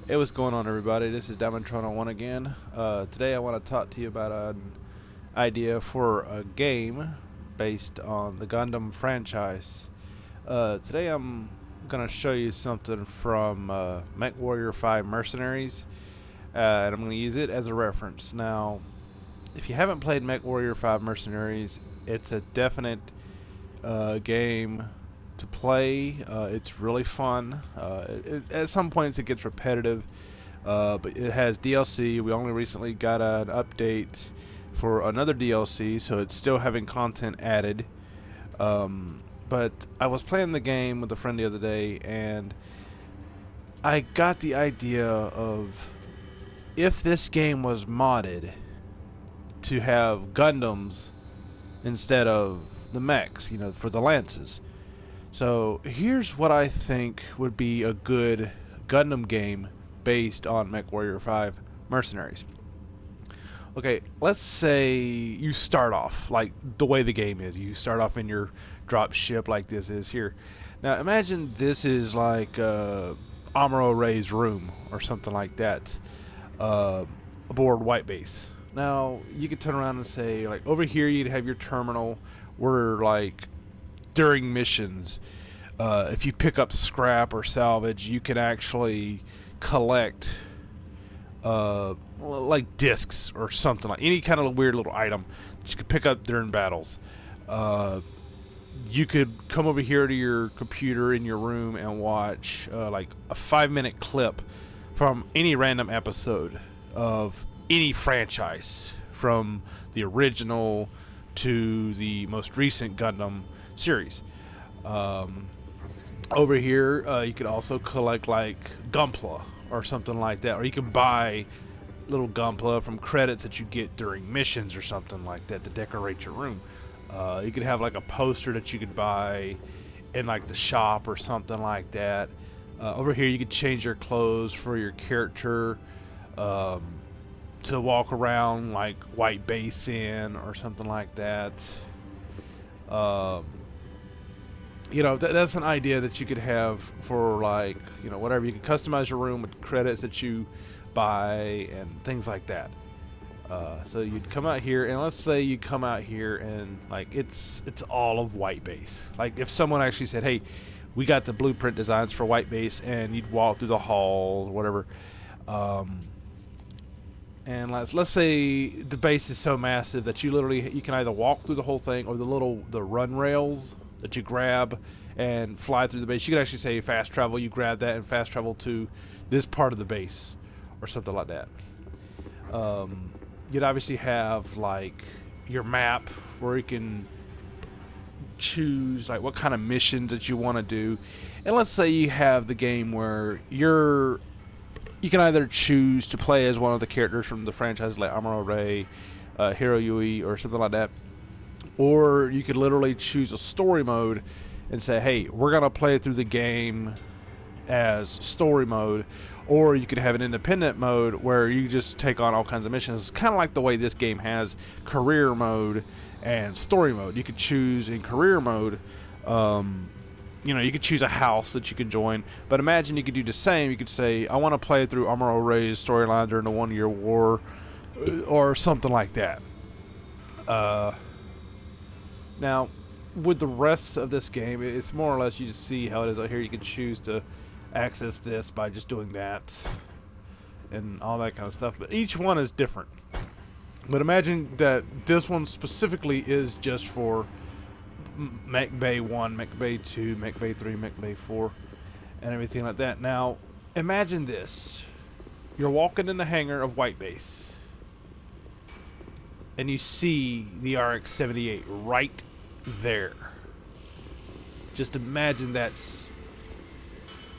Hey, what's going on, everybody? This is Diamondtron01 again. Today I want to talk to you about an idea for a game based on the Gundam franchise. Today I'm going to show you something from Mechwarrior 5 Mercenaries, and I'm going to use it as a reference. Now, if you haven't played Mechwarrior 5 Mercenaries, it's a definite game to play. It's really fun. At some points it gets repetitive, but it has DLC. We only recently got an update for another DLC, so it's still having content added. But I was playing the game with a friend the other day, and I got the idea of if this game was modded to have Gundams instead of the mechs, for the lances. So here's what I think would be a good Gundam game based on Mechwarrior 5 Mercenaries. Okay, let's say you start off like the way the game is. You start off in your drop ship like this is here. Now imagine this is like Amuro Ray's room or something like that, aboard White Base. Now you could turn around and say, like, over here you'd have your terminal where, like, during missions, if you pick up scrap or salvage, you can actually collect like discs or something, like any kind of weird little item that you could pick up during battles. You could come over here to your computer in your room and watch like a 5-minute clip from any random episode of any franchise, from the original to the most recent Gundam series. Over here, you could also collect like Gunpla or something like that, or you can buy little Gunpla from credits that you get during missions or something like that to decorate your room. You could have like a poster that you could buy in like the shop or something like that. Over here, you could change your clothes for your character to walk around like White Base in or something like that. That's an idea that you could have for, like, whatever. You can customize your room with credits that you buy and things like that. So you'd come out here, and let's say you come out here and, like, it's all of White Base. Like, if someone actually said, hey, we got the blueprint designs for White Base, and you'd walk through the halls, whatever. And let's say the base is so massive that you can either walk through the whole thing, or the run rails that you grab and fly through the base. You could actually say fast travel. You grab that and fast travel to this part of the base or something like that. You'd obviously have like your map where you can choose like what kind of missions that you want to do. And let's say you have the game where you can either choose to play as one of the characters from the franchise, like Amuro Ray, Hiro Yui, or something like that. Or you could literally choose a story mode and say, hey, we're going to play through the game as story mode. Or you could have an independent mode where you just take on all kinds of missions. It's kind of like the way this game has career mode and story mode. You could choose in career mode, you could choose a house that you could join. But imagine you could do the same. You could say, I want to play through Amuro Ray's storyline during the 1-year war, or something like that. Now, with the rest of this game, it's more or less you just see how it is out here. You can choose to access this by just doing that and all that kind of stuff. But each one is different. But imagine that this one specifically is just for Mech Bay 1, Mech Bay 2, Mech Bay 3, Mech Bay 4, and everything like that. Now, imagine this. You're walking in the hangar of White Base, and you see the RX-78 right there. Just imagine that's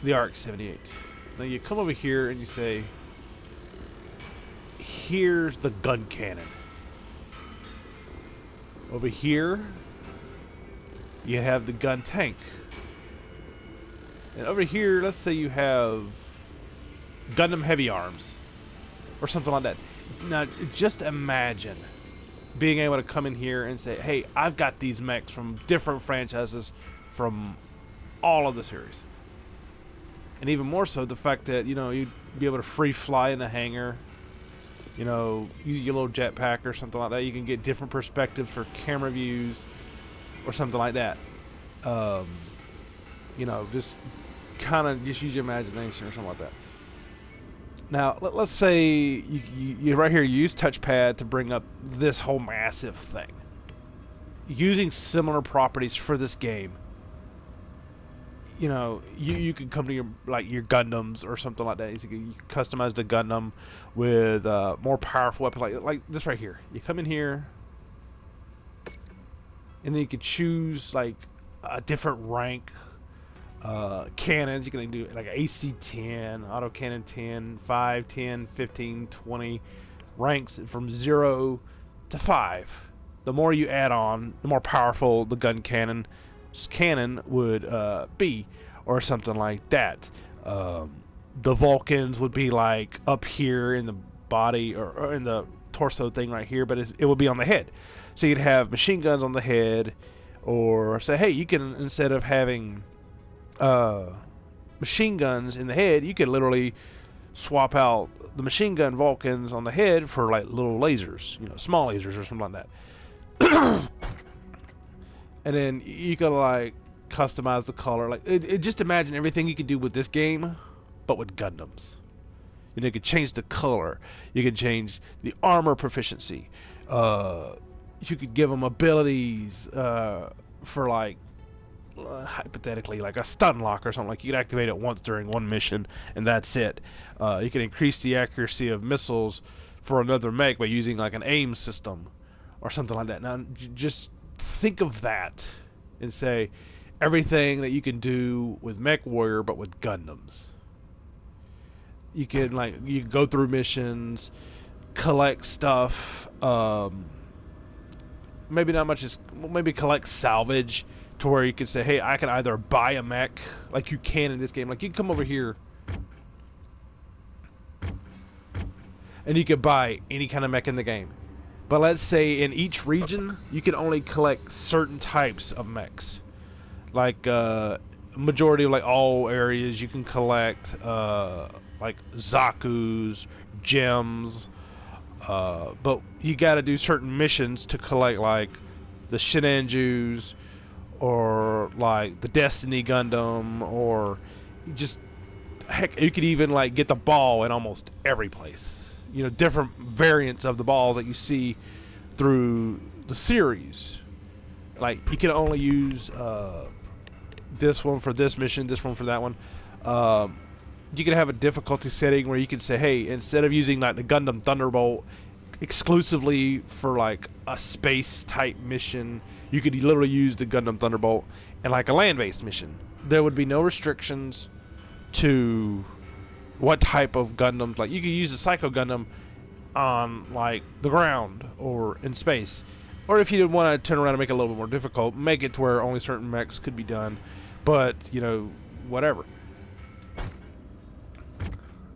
the RX-78. Now you come over here and you say, here's the gun cannon. Over here, you have the gun tank. And over here, let's say you have Gundam heavy arms, or something like that. Now, just imagine being able to come in here and say, hey, I've got these mechs from different franchises from all of the series. and even more so the fact that, you know, you'd be able to free fly in the hangar. You know, use your little jetpack or something like that. You can get different perspectives for camera views or something like that. You know, just kind of just use your imagination or something like that. Now, let's say you right here, you use touchpad to bring up this whole massive thing. Using similar properties for this game, you know, you could come to your Gundams or something like that. You can customize the Gundam with more powerful weapons, like this right here. You come in here, and then you could choose like a different rank cannons. You can do like AC-10, autocannon 10, 5, 10, 15, 20 ranks from 0 to 5. The more you add on, the more powerful the cannon would be, or something like that. The Vulcans would be like up here in the body or in the torso thing right here, but it would be on the head. So you'd have machine guns on the head, or say, hey, you can, instead of having machine guns in the head, you could literally swap out the machine gun Vulcans on the head for like little lasers, you know, small lasers or something like that. And then you could like customize the color. Like just imagine everything you could do with this game, but with Gundams. You know, you could change the color. You could change the armor proficiency. You could give them abilities for like hypothetically like a stun lock or something. Like you could activate it once during one mission, and that's it. You can increase the accuracy of missiles for another mech by using like an aim system or something like that. Now, just think of that and say everything that you can do with Mechwarrior, but with Gundams. You can go through missions, collect stuff. Maybe not much as maybe collect salvage to where you can say, hey, I can either buy a mech like you can in this game. Like you can come over here and you could buy any kind of mech in the game. But let's say in each region, you can only collect certain types of mechs. Like majority of like all areas, you can collect like Zaku's, gems. But you got to do certain missions to collect like the Shinanjus, or like the Destiny Gundam, or just heck, you could even like get the ball in almost every place. You know, different variants of the balls that you see through the series. Like you can only use this one for this mission, this one for that one. You can have a difficulty setting where you can say, hey, instead of using like the Gundam Thunderbolt exclusively for like a space type mission, you could literally use the Gundam Thunderbolt in like a land-based mission. There would be no restrictions to what type of Gundams. Like you could use the Psycho Gundam on like the ground or in space, or if you did want to turn around and make it a little bit more difficult, make it to where only certain mechs could be done. But you know, whatever.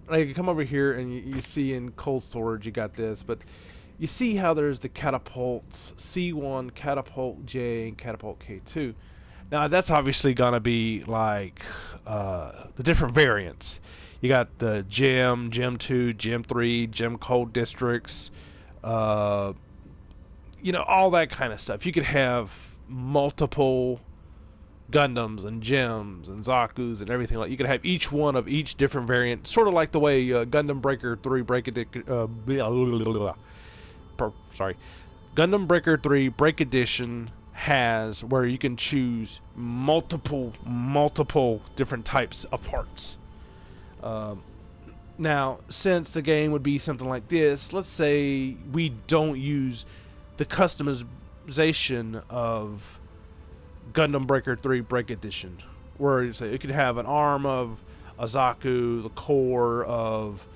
Like you come over here and you see in cold storage you got this, but you see how there's the catapults C1, catapult J, and catapult K2. Now that's obviously gonna be like the different variants. You got the Gem, Gem 2, Gem 3, Gem Cold Districts, you know, all that kind of stuff. You could have multiple Gundams and Gems and Zaku's and everything. Like you could have each one of each different variant, sort of like the way Gundam Breaker 3 Gundam Breaker 3 Break Edition has, where you can choose multiple different types of parts. Now, since the game would be something like this, let's say we don't use the customization of Gundam Breaker 3 Break Edition, where you say it could have an arm of a Zaku, the core of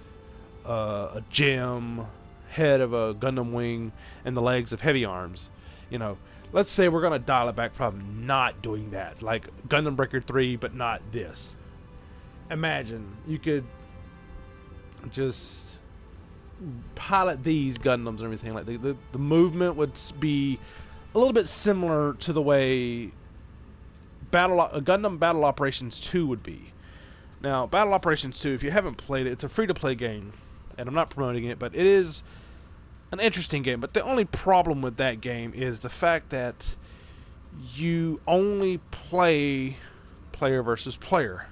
a Gem, head of a Gundam Wing, and the legs of Heavy Arms. You know, let's say we're gonna dial it back from not doing that, like Gundam Breaker 3, but not this. Imagine you could just pilot these Gundams and everything. Like the movement would be a little bit similar to the way Gundam Battle Operations 2 would be. Now, Battle Operations 2, if you haven't played it, it's a free-to-play game, and I'm not promoting it, but it is an interesting game. But the only problem with that game is the fact that you only play player versus player.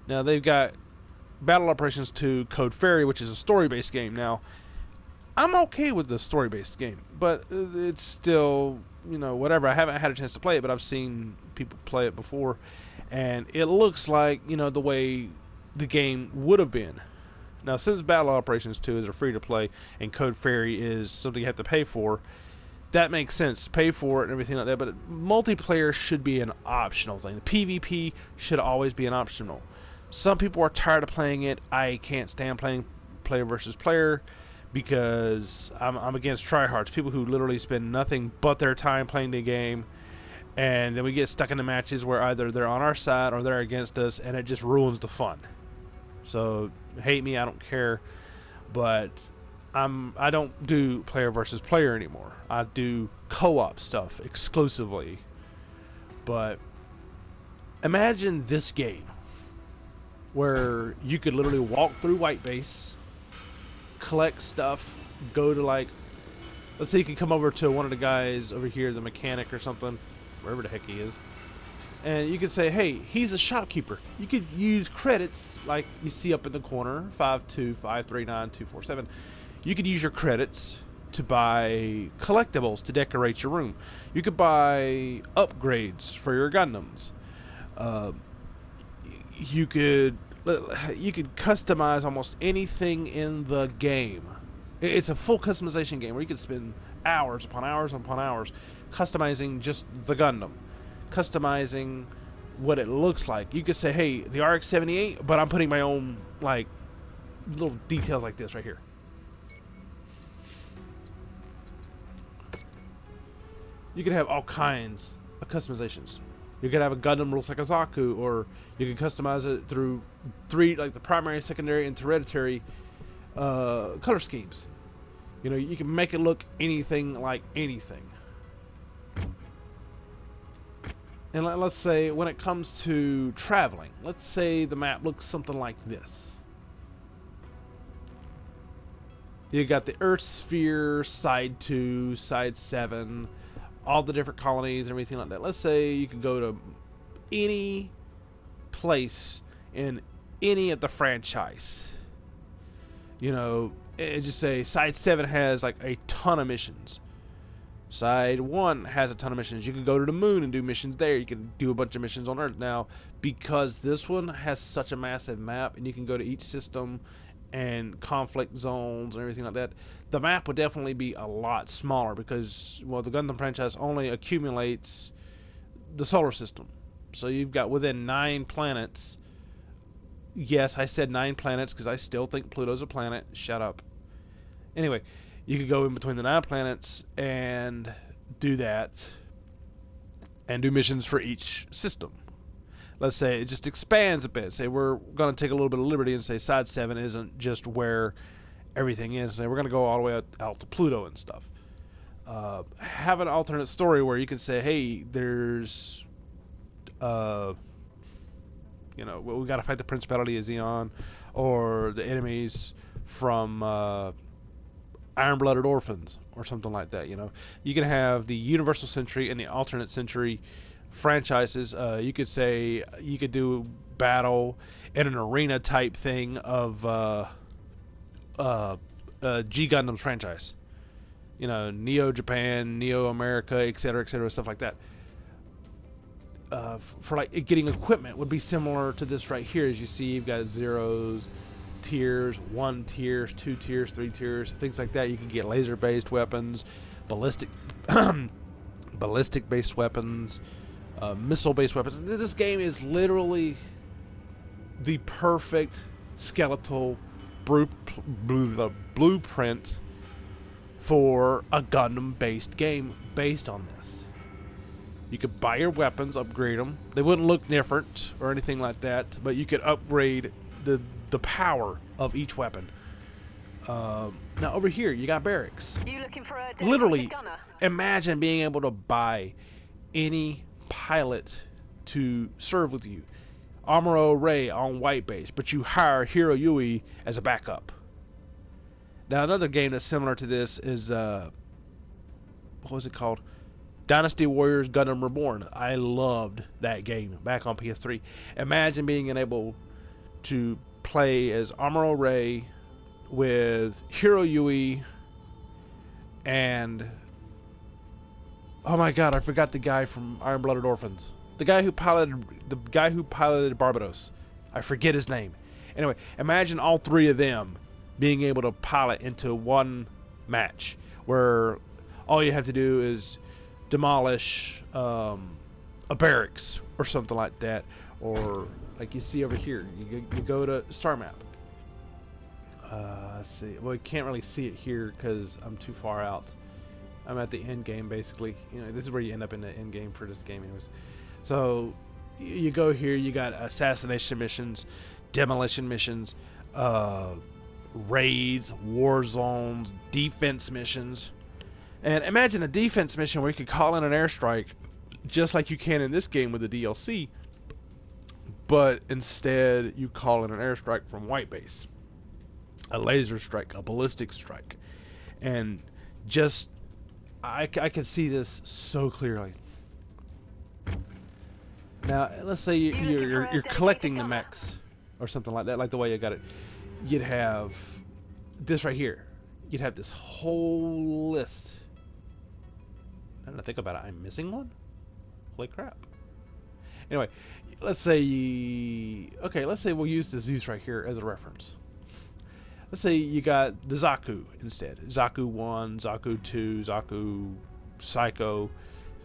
Now, they've got Battle Operations 2 Code Fairy, which is a story-based game. Now, I'm okay with the story-based game, but it's still, you know, whatever. I haven't had a chance to play it, but I've seen people play it before, and it looks like, you know, the way the game would have been. Now, since Battle Operations 2 is a free-to-play and Code Fairy is something you have to pay for, that makes sense. Pay for it and everything like that, but multiplayer should be an optional thing. PvP should always be an optional. Some people are tired of playing it. I can't stand playing player versus player because I'm against tryhards, people who literally spend nothing but their time playing the game, and then we get stuck in the matches where either they're on our side or they're against us, and it just ruins the fun. So hate me, I don't care, but I don't do player versus player anymore. I do co-op stuff exclusively. But imagine this game where you could literally walk through White Base, collect stuff, go to, like, let's say you can come over to one of the guys over here, the mechanic or something, wherever the heck he is, and you could say, hey, he's a shopkeeper. You could use credits like you see up in the corner, 52539 You could use your credits to buy collectibles to decorate your room. You could buy upgrades for your Gundams. You could customize almost anything in the game. It's a full customization game where you could spend hours upon hours upon hours customizing just the Gundam, customizing what it looks like. You could say, hey, the RX-78, but I'm putting my own, like, little details like this right here. You could have all kinds of customizations. You could have a Gundam looks like a Zaku, or you could customize it through like the primary, secondary, and hereditary color schemes. You know, you can make it look anything like anything. And let's say when it comes to traveling, let's say the map looks something like this. You got the Earth Sphere, Side 2, Side 7, all the different colonies and everything like that. Let's say you could go to any place in any of the franchise. You know, and just say Side 7 has like a ton of missions. Side 1 has a ton of missions. You can go to the moon and do missions there. You can do a bunch of missions on Earth. Now, because this one has such a massive map and you can go to each system and conflict zones and everything like that, the map would definitely be a lot smaller because, well, the Gundam franchise only accumulates the solar system. So you've got within 9 planets. Yes, I said 9 planets because I still think Pluto's a planet. Shut up. Anyway, you could go in between the 9 planets and do that and do missions for each system. Let's say it just expands a bit. Say we're going to take a little bit of liberty and say Side 7 isn't just where everything is. Say we're going to go all the way out to Pluto and stuff. Have an alternate story where you can say, hey, there's, you know, we got to fight the Principality of Xeon or the enemies from Iron-Blooded Orphans or something like that. You know, you can have the Universal Century and the Alternate Century franchises. You could say you could do battle in an arena type thing of G Gundam's franchise. You know, Neo Japan, Neo America, etc., stuff like that. For like getting equipment would be similar to this right here. As you see, you've got zeros, tiers, 1 tier, 2 tiers, 3 tiers, things like that. You can get laser-based weapons, ballistic-based weapons, missile-based weapons. This game is literally the perfect skeletal blueprint for a Gundam-based game based on this. You could buy your weapons, upgrade them. They wouldn't look different or anything like that, but you could upgrade the power of each weapon. Now over here, you got barracks. You looking for a literally, gunner? imagine being able to buy any pilot to serve with you. Amuro Ray on white base, but you hire Hiro Yui as a backup. Now another game that's similar to this is what was it called? Dynasty Warriors Gundam Reborn. I loved that game back on PS3. Imagine being able to play as Amuro Ray with Hiro Yui and oh my god, I forgot the guy from Iron Blooded Orphans. The guy who piloted Barbados. I forget his name. Anyway, imagine all three of them being able to pilot into one match where all you have to do is demolish a barracks or something like that, or like you see over here, you go to star map. Let's see. Well, you can't really see it here because I'm too far out. I'm at the end game basically. You know, this is where you end up in the end game for this game, anyways. So you go here. You got assassination missions, demolition missions, raids, war zones, defense missions. And imagine a defense mission where you could call in an airstrike just like you can in this game with the DLC, but instead you call in an airstrike from white base, a laser strike, a ballistic strike, and just I can see this so clearly. Now let's say you're collecting the mechs or something like that, like the way you got it. You'd have this right here. You'd have this whole list. Now that I think about it, I'm missing one? Holy crap. Anyway, let's say we'll use the Zeus right here as a reference. Let's say you got the Zaku instead. Zaku 1, Zaku 2, Zaku Psycho,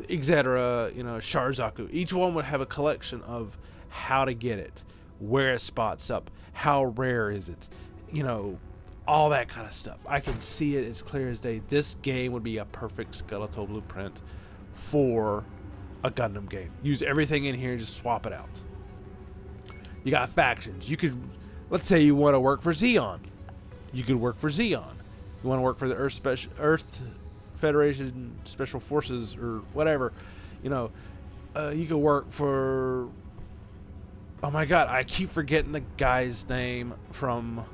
etc. You know, Char Zaku. Each one would have a collection of how to get it, where it spots up, how rare is it, you know, all that kind of stuff. I can see it as clear as day. This game would be a perfect skeletal blueprint for a Gundam game. Use everything in here and just swap it out. You got factions. You could, let's say you want to work for Zeon. You could work for Zeon. You want to work for the Earth Federation Special Forces or whatever. You know, you could work for. Oh my God, I keep forgetting the guy's name from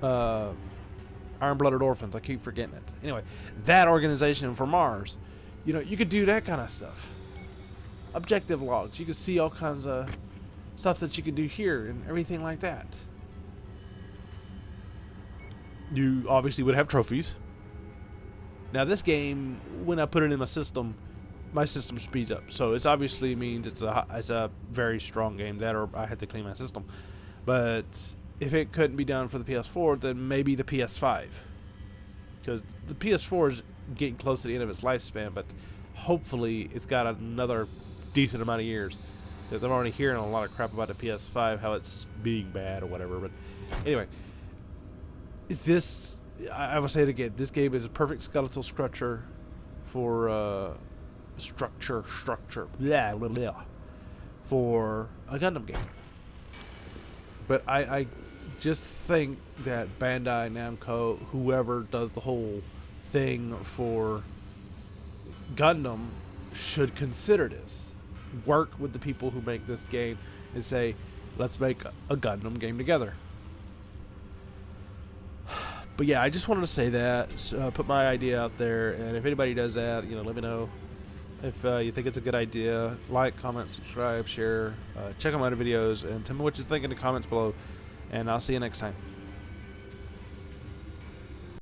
Iron Blooded Orphans. I keep forgetting it. Anyway, that organization for Mars. You know, you could do that kind of stuff. Objective logs. You could see all kinds of stuff that you could do here and everything like that. You obviously would have trophies. Now this game, when I put it in my system speeds up. So it obviously means it's a very strong game. That or I had to clean my system. But if it couldn't be done for the PS4, then maybe the PS5. Because the PS4 is getting close to the end of its lifespan, but hopefully it's got another decent amount of years. Because I'm already hearing a lot of crap about the PS5, how it's being bad or whatever. But anyway, this, I will say it again, this game is a perfect skeletal structure for structure for a Gundam game. But I just think that Bandai Namco, whoever does the whole thing for Gundam, should consider this. Work with the people who make this game and say, let's make a Gundam game together. But yeah, I just wanted to say that, put my idea out there, and if anybody does that, you know, let me know. If you think it's a good idea, like, comment, subscribe, share, check out my other videos, and tell me what you think in the comments below, and I'll see you next time.